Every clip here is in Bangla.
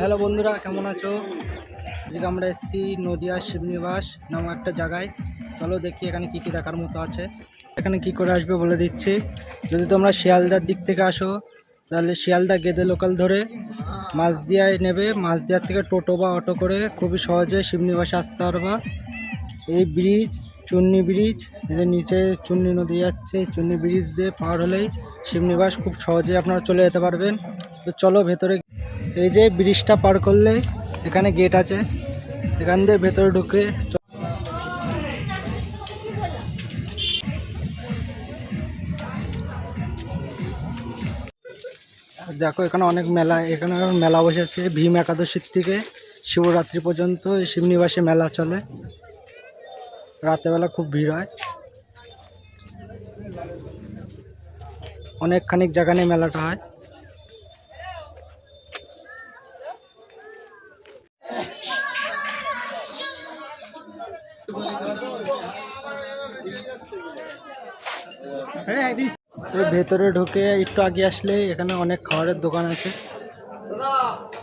হ্যালো বন্ধুরা, কেমন আছো? আজকে আমরা এসেছি নদিয়া শিবনিবাস নামক একটা জায়গায়। চলো দেখি এখানে কি কি দেখার মতো আছে। এখানে কি করে আসবে বলে দিচ্ছি। যদি তোমরা শিয়ালদার দিক থেকে আসো তাহলে শিয়ালদা গেদে লোকাল ধরে মাঝদিয়ায় নেবে। মাঝদিয়ার থেকে টোটো বা অটো করে খুবই সহজে শিবনিবাসে আসতে পারবা। এই ব্রিজ চুন্নি ব্রিজ, এদের নিচে চুন্নি নদী যাচ্ছে। এই চুন্নি ব্রিজ দিয়ে পার হলেই শিবনিবাস খুব সহজে আপনারা চলে যেতে পারবেন। তো চলো ভেতরে। এই যে ব্রিজটা পার করলে এখানে গেট আছে, এখান দিয়ে ভেতরে ঢুকে দেখো এখানে অনেক মেলা, এখানে মেলা বসেছে। ভীম একাদশীর থেকে শিবরাত্রি পর্যন্ত এই শিবনিবাসে মেলা চলে। রাতেরবেলা খুব ভিড় হয়। অনেকখানিক জায়গা নিয়ে মেলাটা হয়। ভেতরে ঢুকে একটু আগে আসলে এখানে অনেক খাবারের দোকান আছে।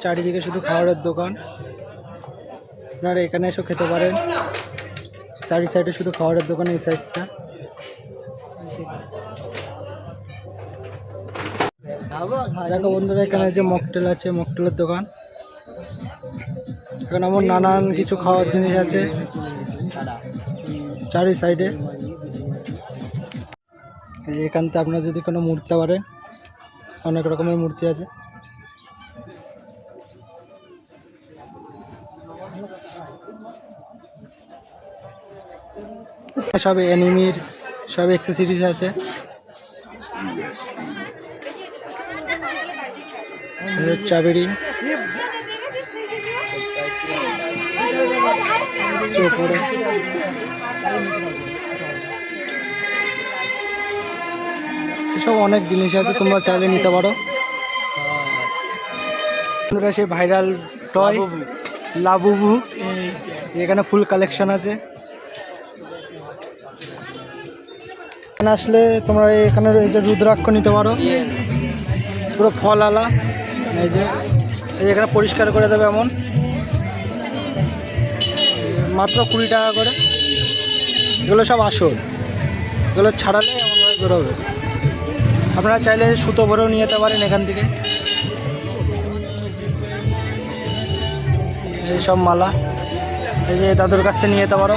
চারিদিকে শুধু খাবারের দোকান, আপনারা এখানে এসে খেতে পারেন। চারি সাইডে শুধু খাবারের দোকান। এই সাইডটা দেখো বন্ধুরা, এখানে যে মকটেল আছে, মকটেলের দোকান। এখানে আমার নানান কিছু খাওয়ার জিনিস আছে চারি সাইডে। এখান থেকে আপনারা যদি কোনো মূর্তি পারেন, অনেক রকমের মূর্তি আছে। সব অ্যানিমির সব অ্যাক্সেসরিজ আছে। চাবেরি উপরে এসব অনেক জিনিস আছে, তোমরা চাইলে নিতে পারো। সেই ভাইরাল টয় লাবুবু, এখানে ফুল কালেকশন আছে। এখানে আসলে তোমরা এখানে এই যে রুদ্রাক্ষ নিতে পারো, পুরো ফল আলা। এই যে এখানে পরিষ্কার করে দেবে এমন, মাত্র 20 টাকা করে। এগুলো সব আসল, এগুলো ছাড়ালে এমনভাবে বেরোবে। আপনারা চাইলে সুতো ভরেও নিয়ে যেতে পারেন এখান থেকে। এইসব মালা এই যে দাদুর কাছ থেকে নিয়ে যেতে পারো।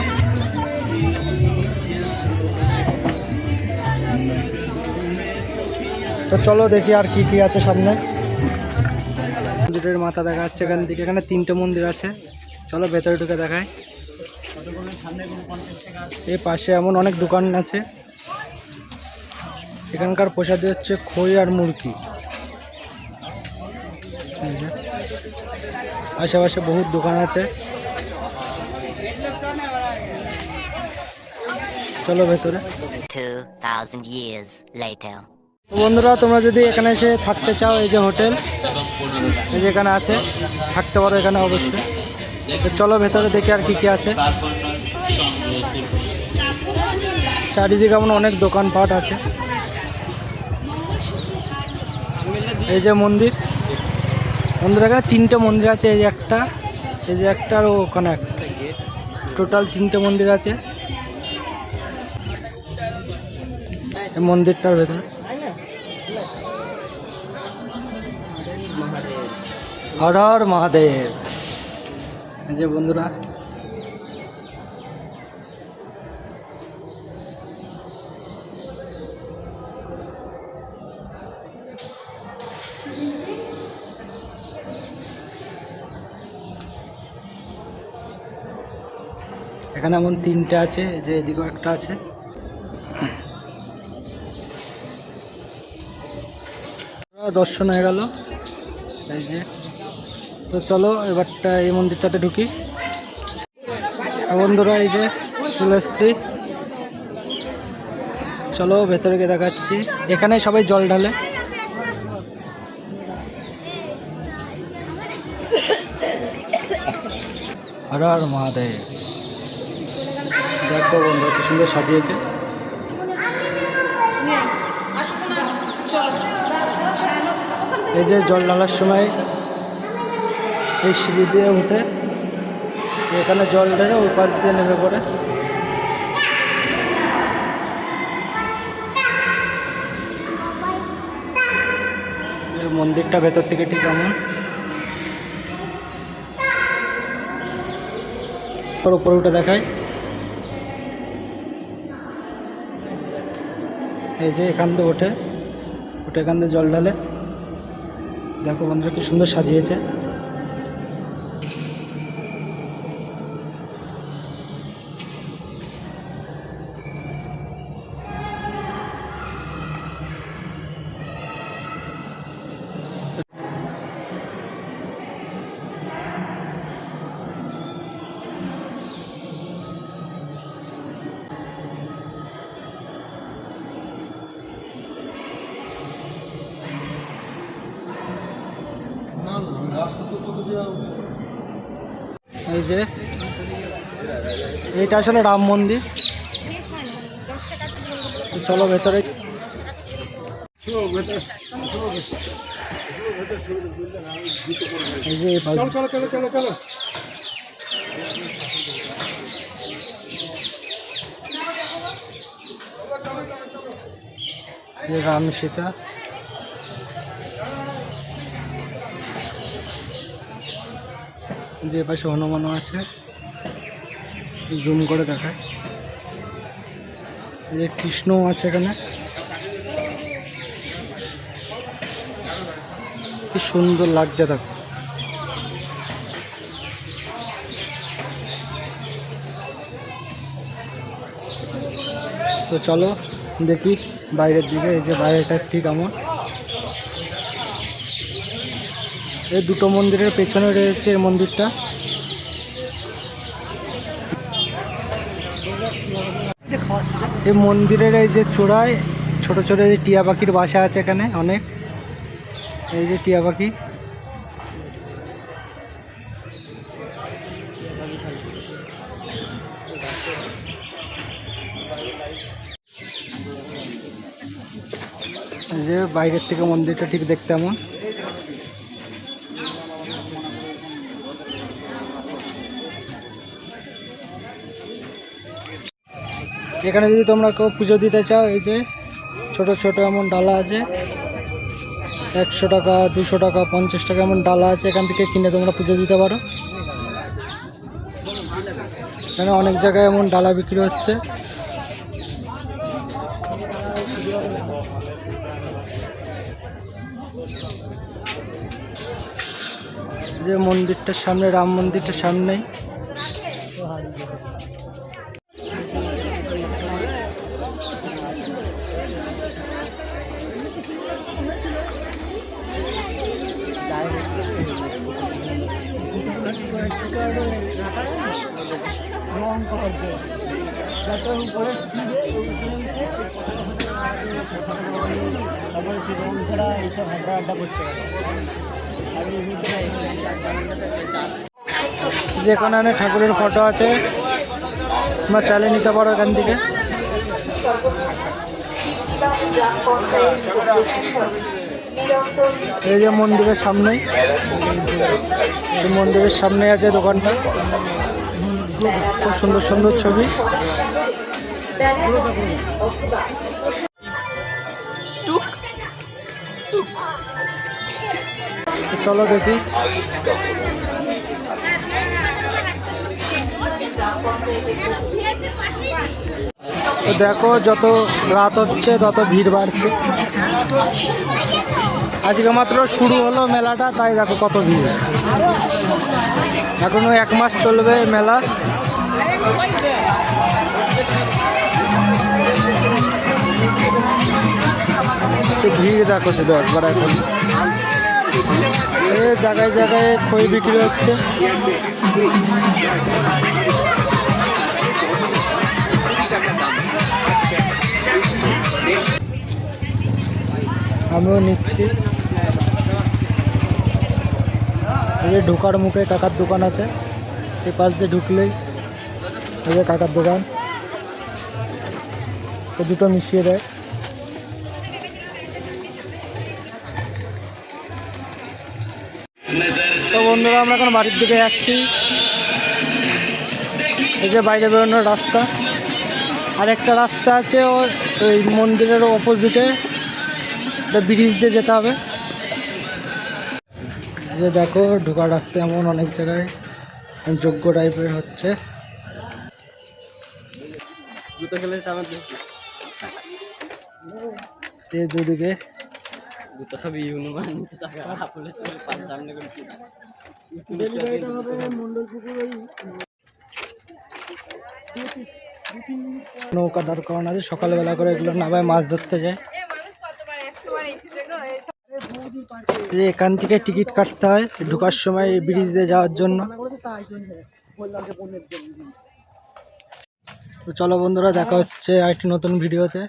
তো চলো দেখি আর কি কি আছে সামনে। মন্দিরের মাথা দেখা যাচ্ছে এখান থেকে। এখানে 3টে মন্দির আছে, চলো ভেতরে ঢুকে দেখায়। এই পাশে এমন অনেক দোকান আছে। এখানকার প্রসাদী হচ্ছে খই আর মুরগি। আশেপাশে বহুত দোকান আছে, চলো ভেতরে। 2000 years later. বন্ধুরা, তোমরা যদি এখানে এসে থাকতে চাও, এই যে হোটেল এই যে এখানে আছে, থাকতে পারো এখানে অবশ্যই। তো চলো ভেতরে দেখি আর কি কি আছে। চারিদিকে এমন অনেক দোকানপাট আছে। এই যে মন্দির, বন্ধুরা এখানে 3টে মন্দির আছে। এই যে একটা, এই যে একটা, আর ওখানে একটা। টোটাল 3টে মন্দির আছে এই মন্দিরটার ভেতরে। হর হর মহাদেব। এই যে বন্ধুরা, এখানে এমন 3টে আছে, যে এদিকেও একটা আছে। দর্শন হয়ে গেল এই যে। তো চলো এবারটা এই মন্দিরটাতে ঢুকি। বন্ধুরা এই যে চলে এসছি, চলো ভেতরে গিয়ে দেখাচ্ছি। এখানে সবাই জল ঢালে। হর হর মহাদেব। দেখো বন্ধু, কি সুন্দর সাজিয়েছে। এই যে জল ঢালার সময় এই সিঁড়ি দিয়ে উঠে এখানে জল ঢেলে ওই পাশ দিয়ে নেমে পড়ে। এই মন্দিরটা ভেতর থেকে ঠিক এমন। উপরে উঠে দেখায়, এই যে এখান দিয়ে ওঠে এখান দিয়ে জল ঢালে। দেখো বন্ধুরা কি সুন্দর সাজিয়েছে। এই যে এইটা আসলে রাম মন্দির। চলো ভেতরে। এই যে রাম সীতা। যে পাশে হনুমানও আছে, জুম করে দেখায়। এই যে কৃষ্ণও আছে এখানে, কি সুন্দর লাগছে দেখো। তো চলো দেখি বাইরের দিকে। এই যে বাইরেটা ঠিক আমার। এই দুটো মন্দিরের পেছনে রয়েছে এই মন্দিরটা। এই মন্দিরের এই যে চূড়ায় ছোট ছোট যে টিয়া পাখির বাসা আছে এখানে অনেক। এই যে টিয়া পাখি। এই যে বাইরের থেকে মন্দিরটা ঠিক দেখতে এমন। এখানে যদি তোমরা কেউ পুজো দিতে চাও, এই যে ছোট ছোট এমন ডালা আছে, 100 টাকা 200 টাকা 50 টাকা এমন ডালা আছে। এখান থেকে কিনে তোমরা পুজো দিতে পারো। এখানে অনেক জায়গায় এমন ডালা বিক্রি হচ্ছে। যে মন্দিরটার সামনে, রাম মন্দিরটার সামনেই। যেখানে অনেক ঠাকুরের ফটো আছে, তোমরা চালিয়ে নিতে পারো এখান থেকে। এই যে মন্দিরের সামনে, মন্দিরের সামনে আছে দোকানটা। খুব সুন্দর সুন্দর ছবি। চলো দেখি। তো দেখো যত রাত হচ্ছে তত ভিড় বাড়ছে। আজকে মাত্র শুরু হলো মেলাটা, তাই দেখো কত ভিড়। এখনো 1 মাস চলবে মেলা। ভিড় দেখো শুধু একবার। এখন জায়গায় জায়গায় খই বিক্রি হচ্ছে। আমিও নিচ্ছি। এই যে ঢোকার মুখে কাকার দোকান আছে, এই পাশ দিয়ে ঢুকলেই এই যে কাকার দোকান। দুটো মিশিয়ে দেয়। नजर से তো বন্ধুরা আমরা এখন বাড়ির দিকে যাচ্ছি। এই যে বাইরে বেরোনোর রাস্তা, আর একটা রাস্তা আছে ওই মন্দিরের অপোজিটে, ব্রিজ দিয়ে যেতে হবে। যে দেখো ঢোকার রাস্তা এমন অনেক জায়গায় যোগ্য টাইপের হচ্ছে। এই দুদিকে নৌকা দাঁড় করানো আছে, সকালবেলা করে এগুলো নামায় মাছ ধরতে যায়। এখান থেকে টিকিট কাটতে হয় ঢোকার সময় ব্রিজ দিয়ে যাওয়ার জন্য। তো চলো বন্ধুরা, দেখা হচ্ছে আরেকটি নতুন ভিডিওতে।